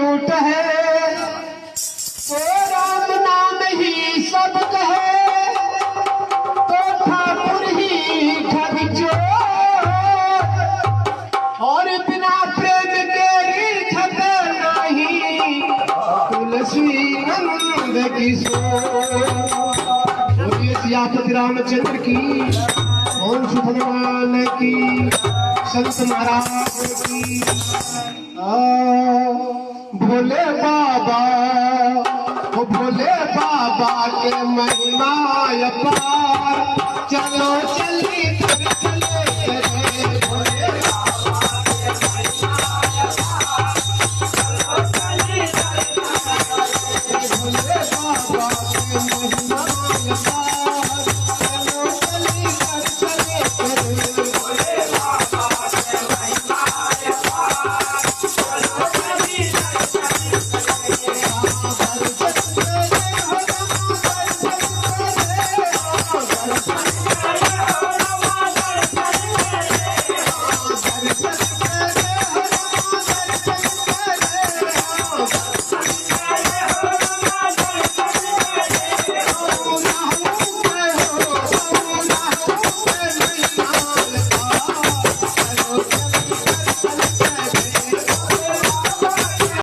लूट है, तो राम नाम ही सब कहे, तो ठाकुर ही ठग चोर। और बिना प्रेम के ठग नहीं तुलसी नंद किशोर। बोलिए सियापति रामचंद्र की, ओम सुख भगवान की, संत महाराज की। भोले बाबा, ओ भोले बाबा के महिमा अपार। चलो चलो